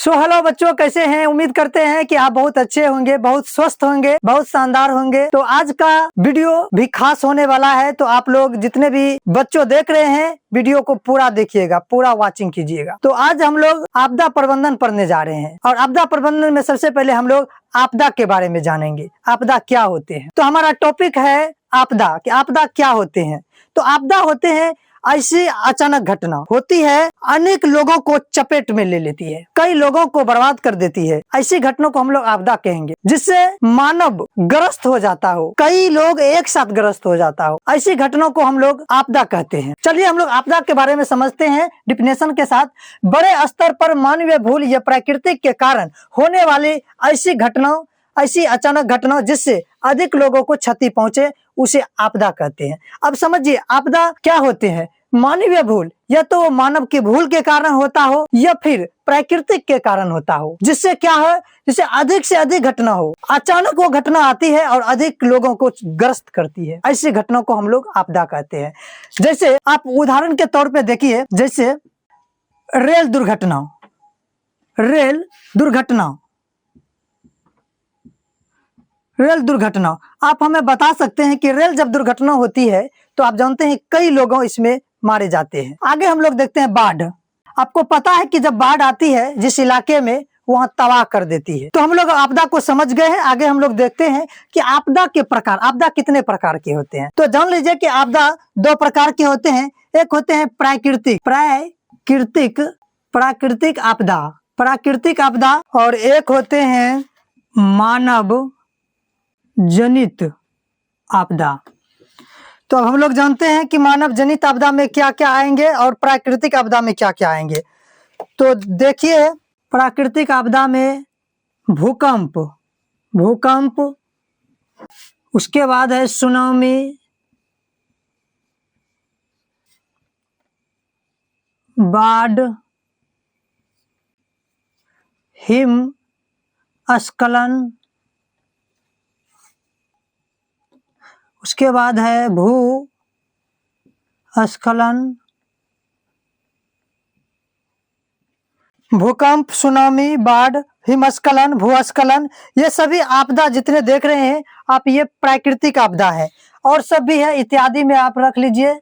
Hello बच्चों, कैसे हैं? उम्मीद करते हैं कि आप बहुत अच्छे होंगे, बहुत स्वस्थ होंगे, बहुत शानदार होंगे। तो आज का वीडियो भी खास होने वाला है। तो आप लोग जितने भी बच्चों देख रहे हैं, वीडियो को पूरा देखिएगा, पूरा वॉचिंग कीजिएगा। तो आज हम लोग आपदा प्रबंधन पढ़ने जा रहे हैं और आपदा प्रबंधन में सबसे पहले हम लोग आपदा के बारे में जानेंगे। आपदा क्या होते हैं? तो हमारा टॉपिक है आपदा कि आपदा क्या होते हैं। तो आपदा होते हैं ऐसी अचानक घटना होती है, अनेक लोगों को चपेट में ले लेती है, कई लोगों को बर्बाद कर देती है। ऐसी घटना को हम लोग आपदा कहेंगे, जिससे मानव ग्रस्त हो जाता हो, कई लोग एक साथ ग्रस्त हो जाता हो। ऐसी घटनाओं को हम लोग आपदा कहते हैं। चलिए हम लोग आपदा के बारे में समझते हैं डिफिनेशन के साथ। बड़े स्तर पर मानवीय भूल या प्राकृतिक के कारण होने वाली ऐसी घटनाओं, ऐसी अचानक घटना जिससे अधिक लोगों को क्षति पहुंचे, उसे आपदा कहते हैं। अब समझिए आपदा क्या होते हैं। मानवीय भूल या तो मानव की भूल के कारण होता हो या फिर प्राकृतिक के कारण होता हो, जिससे क्या है, जिससे अधिक से अधिक घटना हो, अचानक वो घटना आती है और अधिक लोगों को ग्रस्त करती है। ऐसी घटना को हम लोग आपदा कहते हैं। जैसे आप उदाहरण के तौर पे देखिए, जैसे रेल दुर्घटना। रेल दुर्घटना, रेल दुर्घटना आप हमें बता सकते हैं कि रेल जब दुर्घटना होती है तो आप जानते हैं कई लोगों इसमें मारे जाते हैं। आगे हम लोग देखते हैं बाढ़। आपको पता है कि जब बाढ़ आती है जिस इलाके में, वहां तबाह कर देती है। तो हम लोग आपदा को समझ गए हैं। आगे हम लोग देखते हैं कि आपदा के प्रकार, आपदा कितने प्रकार के होते हैं। तो जान लीजिए कि आपदा दो प्रकार के होते हैं। एक होते हैं प्राकृतिक आपदा, प्राकृतिक आपदा, और एक होते हैं मानव जनित आपदा। तो अब हम लोग जानते हैं कि मानव जनित आपदा में क्या क्या आएंगे और प्राकृतिक आपदा में क्या क्या आएंगे। तो देखिए, प्राकृतिक आपदा में भूकंप, उसके बाद है सुनामी, बाढ़, हिमस्खलन, उसके बाद है भूस्खलन। भूकंप, सुनामी, बाढ़, हिमस्खलन, भूस्खलन, ये सभी आपदा जितने देख रहे हैं आप, ये प्राकृतिक आपदा है। और सब भी है इत्यादि में आप रख लीजिए,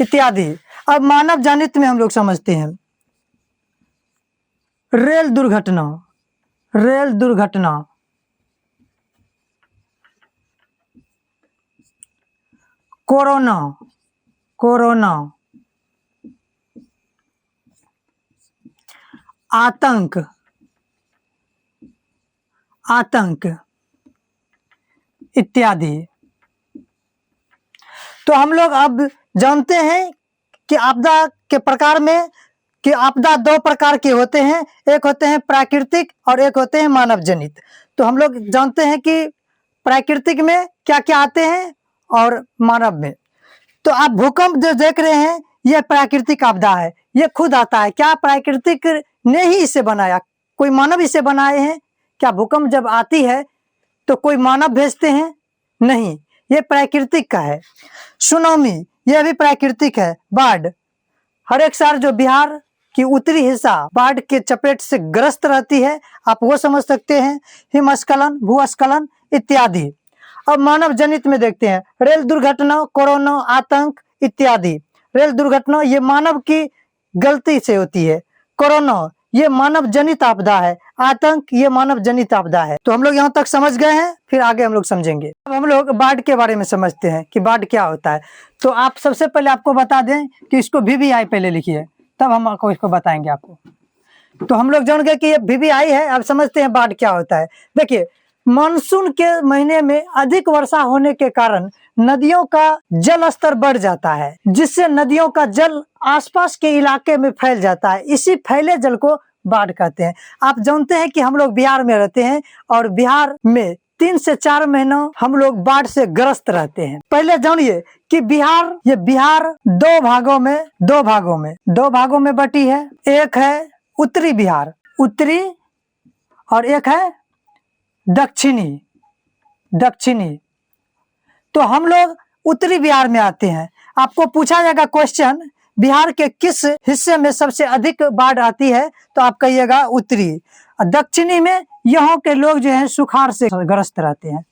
इत्यादि। अब मानव जनित में हम लोग समझते हैं रेल दुर्घटना, कोरोना, आतंक, इत्यादि। तो हम लोग अब जानते हैं कि आपदा के प्रकार में, कि आपदा दो प्रकार के होते हैं। एक होते हैं प्राकृतिक और एक होते हैं मानव जनित। तो हम लोग जानते हैं कि प्राकृतिक में क्या क्या आते हैं और मानव में। तो आप भूकंप जो देख रहे हैं, यह प्राकृतिक आपदा है, यह खुद आता है। क्या प्राकृतिक ने ही इसे बनाया? कोई मानव इसे बनाए हैं क्या? भूकंप जब आती है तो कोई मानव भेजते हैं? नहीं, ये प्राकृतिक का है। सुनामी, यह भी प्राकृतिक है। बाढ़, हर एक साल जो बिहार की उत्तरी हिस्सा बाढ़ के चपेट से ग्रस्त रहती है, आप वो समझ सकते हैं। हिमस्खलन, भूस्खलन, इत्यादि। अब मानव जनित में देखते हैं रेल दुर्घटना, कोरोना, आतंक, इत्यादि। रेल दुर्घटना ये मानव की गलती से होती है। कोरोना ये मानव जनित आपदा है। आतंक ये मानव जनित आपदा है। तो हम लोग यहाँ तक समझ गए हैं, फिर आगे हम लोग समझेंगे। अब हम लोग बाढ़ के बारे में समझते हैं कि बाढ़ क्या होता है। तो आप सबसे पहले आपको बता दें कि इसको VVI पहले लिखिए, तब हम आपको इसको बताएंगे आपको। तो हम लोग जान गए कि ये VVI है। अब समझते हैं बाढ़ क्या होता है। देखिए, मानसून के महीने में अधिक वर्षा होने के कारण नदियों का जल स्तर बढ़ जाता है, जिससे नदियों का जल आसपास के इलाके में फैल जाता है। इसी फैले जल को बाढ़ कहते हैं। आप जानते हैं कि हम लोग बिहार में रहते हैं और बिहार में 3 से 4 महीनों हम लोग बाढ़ से ग्रस्त रहते हैं। पहले जानिए कि बिहार दो भागों में बटी है। एक है उत्तरी बिहार, उत्तरी, और एक है दक्षिणी। तो हम लोग उत्तरी बिहार में आते हैं। आपको पूछा जाएगा क्वेश्चन बिहार के किस हिस्से में सबसे अधिक बाढ़ आती है? तो आप कहिएगा उत्तरी। दक्षिणी में यहाँ के लोग जो है सुखाड़ से ग्रस्त रहते हैं,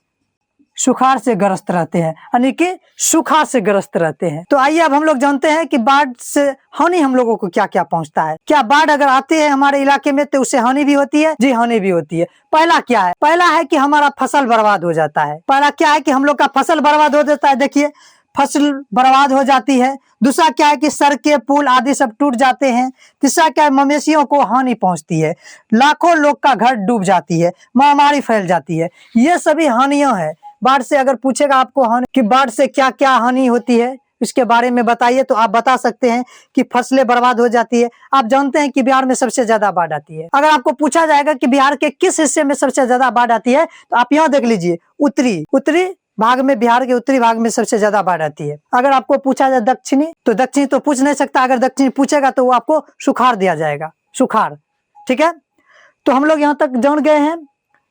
सुखाड़ से ग्रस्त रहते हैं, यानी कि सूखा से ग्रस्त रहते हैं। तो आइए अब हम लोग जानते हैं कि बाढ़ से हानि हम लोगों को क्या क्या पहुंचता है। क्या बाढ़ अगर आती है हमारे इलाके में तो उससे हानि भी होती है? जी, हानि भी होती है। पहला क्या है? पहला है कि हमारा फसल बर्बाद हो जाता है। पहला क्या है कि हम लोग का फसल बर्बाद हो जाता है। देखिए, फसल बर्बाद हो जाती है। दूसरा क्या है कि सड़कें, पुल आदि सब टूट जाते हैं। तीसरा क्या है, मवेशियों को हानि पहुंचती है, लाखों लोग का घर डूब जाती है, महामारी फैल जाती है। ये सभी हानियां हैं। बाढ़ से अगर पूछेगा आपको हानि कि बाढ़ से क्या क्या हानि होती है, इसके बारे में बताइए, तो आप बता सकते हैं कि फसलें बर्बाद हो जाती है। आप जानते हैं कि बिहार में सबसे ज्यादा बाढ़ आती है। अगर आपको पूछा जाएगा कि बिहार के किस हिस्से में सबसे ज्यादा बाढ़ आती है, तो आप यहाँ देख लीजिए, उत्तरी भाग में, बिहार के उत्तरी भाग में सबसे ज्यादा बाढ़ आती है। अगर आपको पूछा जाए दक्षिणी, तो दक्षिणी तो पूछ नहीं सकता। अगर दक्षिणी पूछेगा तो वो आपको सुखाड़ दिया जाएगा, सुखाड़। ठीक है, तो हम लोग यहाँ तक जान गए हैं।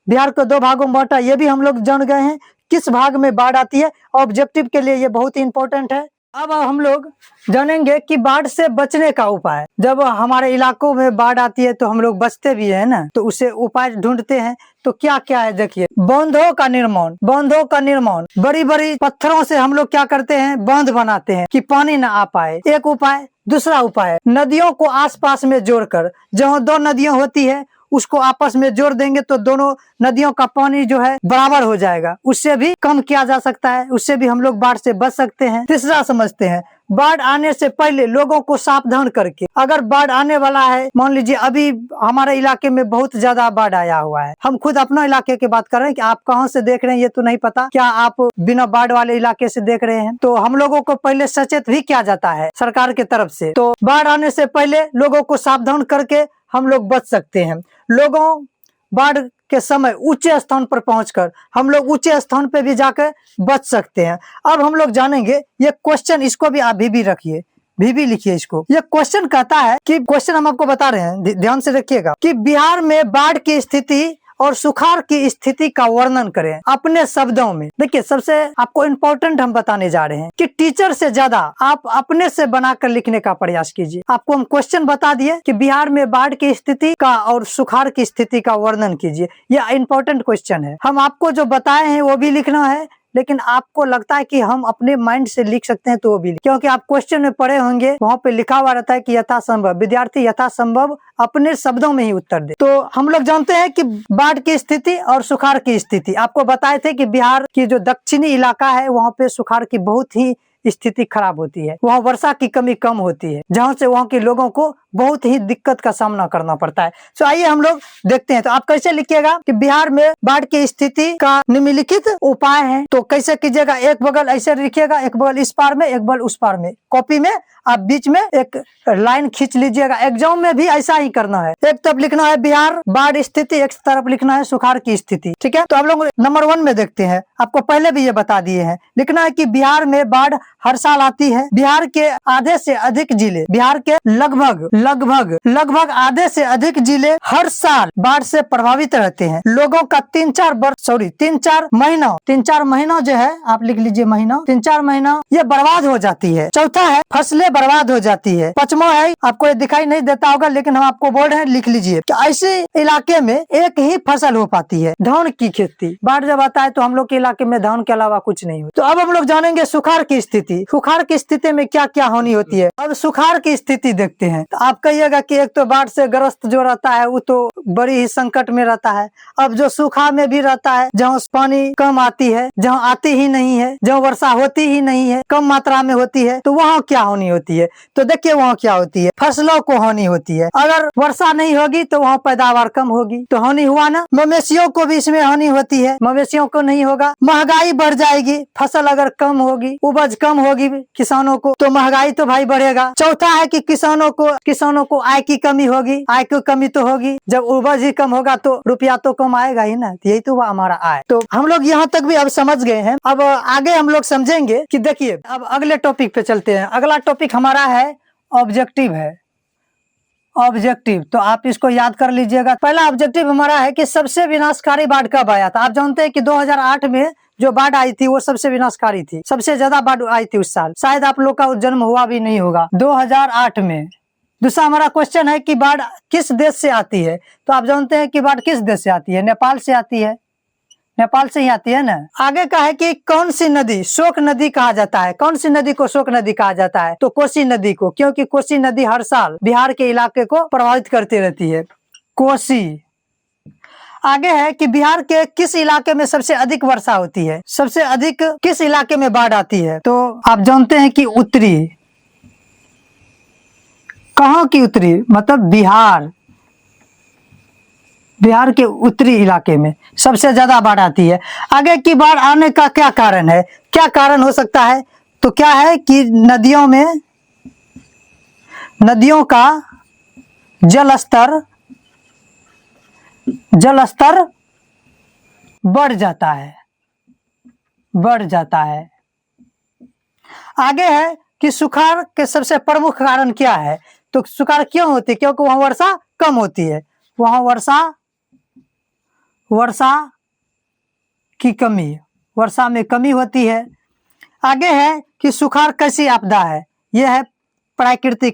बिहार को 2 भागों में बांटा, ये भी हम लोग जान गए हैं किस भाग में बाढ़ आती है। ऑब्जेक्टिव के लिए ये बहुत ही इंपॉर्टेंट है। अब हम लोग जानेंगे कि बाढ़ से बचने का उपाय। जब हमारे इलाकों में बाढ़ आती है तो हम लोग बचते भी है ना, तो उसे उपाय ढूंढते हैं। तो क्या क्या है देखिए, बांधों का निर्माण, बांधों का निर्माण। बड़ी बड़ी पत्थरों से हम लोग क्या करते हैं, बांध बनाते हैं कि पानी न आ पाए, एक उपाय। दूसरा उपाय, नदियों को आसपास में जोड़कर, जहाँ 2 नदियां होती है उसको आपस में जोड़ देंगे तो दोनों नदियों का पानी जो है बराबर हो जाएगा। उससे भी कम किया जा सकता है, उससे भी हम लोग बाढ़ से बच सकते हैं। तीसरा समझते हैं, बाढ़ आने से पहले लोगों को सावधान करके, अगर बाढ़ आने वाला है, मान लीजिए अभी हमारे इलाके में बहुत ज्यादा बाढ़ आया हुआ है, हम खुद अपना इलाके की बात कर रहे हैं कि आप कहाँ से देख रहे हैं ये तो नहीं पता, क्या आप बिना बाढ़ वाले इलाके से देख रहे हैं? तो हम लोगों को पहले सचेत भी किया जाता है सरकार की तरफ से। तो बाढ़ आने से पहले लोगों को सावधान करके हम लोग बच सकते हैं। लोगों बाढ़ के समय ऊंचे स्थान पर पहुंचकर हम लोग ऊंचे स्थान पे भी जाकर बच सकते हैं। अब हम लोग जानेंगे ये क्वेश्चन, इसको भी आप भी रखिए, भी लिखिए इसको। ये क्वेश्चन कहता है कि, क्वेश्चन हम आपको बता रहे हैं, ध्यान से रखिएगा, कि बिहार में बाढ़ की स्थिति और सुखाड़ की स्थिति का वर्णन करें अपने शब्दों में। देखिए, सबसे आपको इम्पोर्टेंट हम बताने जा रहे हैं कि टीचर से ज्यादा आप अपने से बनाकर लिखने का प्रयास कीजिए। आपको हम क्वेश्चन बता दिए कि बिहार में बाढ़ की स्थिति का और सुखाड़ की स्थिति का वर्णन कीजिए। यह इम्पोर्टेंट क्वेश्चन है। हम आपको जो बताए हैं वो भी लिखना है, लेकिन आपको लगता है कि हम अपने माइंड से लिख सकते हैं तो वो भी, क्योंकि आप क्वेश्चन में पढ़े होंगे, वहाँ पे लिखा हुआ रहता है कि यथासंभव, विद्यार्थी यथासंभव अपने शब्दों में ही उत्तर दे। तो हम लोग जानते हैं कि बाढ़ की स्थिति और सुखाड़ की स्थिति, आपको बताए थे कि बिहार की जो दक्षिणी इलाका है वहाँ पे सुखाड़ की बहुत ही स्थिति खराब होती है, वहाँ वर्षा की कमी कम होती है, जहाँ से वहाँ के लोगों को बहुत ही दिक्कत का सामना करना पड़ता है। तो आइए हम लोग देखते हैं। तो आप कैसे लिखिएगा कि बिहार में बाढ़ की स्थिति का निम्नलिखित उपाय है। तो कैसे कीजिएगा, एक बगल ऐसे लिखिएगा, एक बगल इस पार में, एक बगल उस पार में। कॉपी में आप बीच में एक लाइन खींच लीजिएगा। एग्जाम में भी ऐसा ही करना है, एक तरफ लिखना है बिहार बाढ़ स्थिति, एक तरफ लिखना है सुखाड़ की स्थिति। ठीक है, तो आप लोग नंबर 1 में देखते हैं, आपको पहले भी ये बता दिए हैं। लिखना है कि बिहार में बाढ़ हर साल आती है। बिहार के आधे से अधिक जिले, बिहार के लगभग आधे से अधिक जिले हर साल बाढ़ से प्रभावित रहते हैं। लोगों का 3-4 महीना जो है, आप लिख लीजिए महीना, 3-4 महीना ये बर्बाद हो जाती है। चौथा है फसलें बर्बाद हो जाती है। पांचवा है, आपको ये दिखाई नहीं देता होगा लेकिन हम आपको बोल रहे हैं, लिख लीजिए कि ऐसे इलाके में एक ही फसल हो पाती है, धान की खेती। बाढ़ जब आता है तो हम लोग के इलाके में धान के अलावा कुछ नहीं हो। तो अब हम लोग जानेंगे सुखाड़ की स्थिति। सुखाड़ की स्थिति में क्या क्या हानि होती है। अब सुखाड़ की स्थिति देखते हैं। तो आप कहिएगा कि एक तो बाढ़ से ग्रस्त जो रहता है वो तो बड़ी ही संकट में रहता है। अब जो सूखा में भी रहता है, जहाँ पानी कम आती है, जहाँ आती ही नहीं है, जहाँ वर्षा होती ही नहीं है, कम मात्रा में होती है, तो वहाँ क्या हानि होती है। तो देखिए वहाँ क्या होती है, फसलों को हानि होती है। अगर वर्षा नहीं होगी तो वहाँ पैदावार कम होगी, तो हानि हुआ ना। मवेशियों को भी इसमें हानि होती है, मवेशियों को नहीं होगा। महंगाई बढ़ जाएगी, फसल अगर कम होगी, उपज कम होगी किसानों को, तो महंगाई तो भाई बढ़ेगा। चौथा है कि किसानों को आय की कमी होगी, आय की कमी तो होगी। जब उपज ही कम होगा तो रुपया तो कम आएगा ही ना, यही तो हमारा आय। तो हम लोग यहाँ तक भी अब समझ गए हैं। अब आगे हम लोग समझेंगे कि देखिए, अब अगले टॉपिक पे चलते हैं। अगला टॉपिक हमारा है ऑब्जेक्टिव है, ऑब्जेक्टिव। तो आप इसको याद कर लीजिएगा। पहला ऑब्जेक्टिव हमारा है कि सबसे विनाशकारी बाढ़ कब आया था। आप जानते हैं कि 2008 में जो बाढ़ आई थी वो सबसे विनाशकारी थी, सबसे ज्यादा बाढ़ आई थी उस साल, शायद आप लोग का जन्म हुआ भी नहीं होगा, 2008 में। दूसरा हमारा क्वेश्चन है कि बाढ़ किस देश से आती है, तो आप जानते हैं कि बाढ़ किस देश से आती है, नेपाल से आती है, नेपाल से ही आती है ना। आगे का है कि कौन सी नदी शोक नदी कहा जाता है, कौन सी नदी को शोक नदी कहा जाता है, तो कोसी नदी को, क्योंकि कोसी नदी हर साल बिहार के इलाके को प्रभावित करती रहती है, कोसी। आगे है कि बिहार के किस इलाके में सबसे अधिक वर्षा होती है, सबसे अधिक किस इलाके में बाढ़ आती है, तो आप जानते हैं कि उत्तरी, कहाँ की उत्तरी, मतलब बिहार, बिहार के उत्तरी इलाके में सबसे ज्यादा बाढ़ आती है। आगे की बाढ़ आने का क्या कारण है, क्या कारण हो सकता है, तो क्या है कि नदियों में, नदियों का जल स्तर बढ़ जाता है, बढ़ जाता है। आगे है कि सुखाड़ के सबसे प्रमुख कारण क्या है, तो सुखाड़ क्यों होती है, क्योंकि वहां वर्षा कम होती है, वहां वर्षा की कमी, वर्षा में कमी होती है। आगे है कि सुखाड़ कैसी आपदा है, यह है प्राकृतिक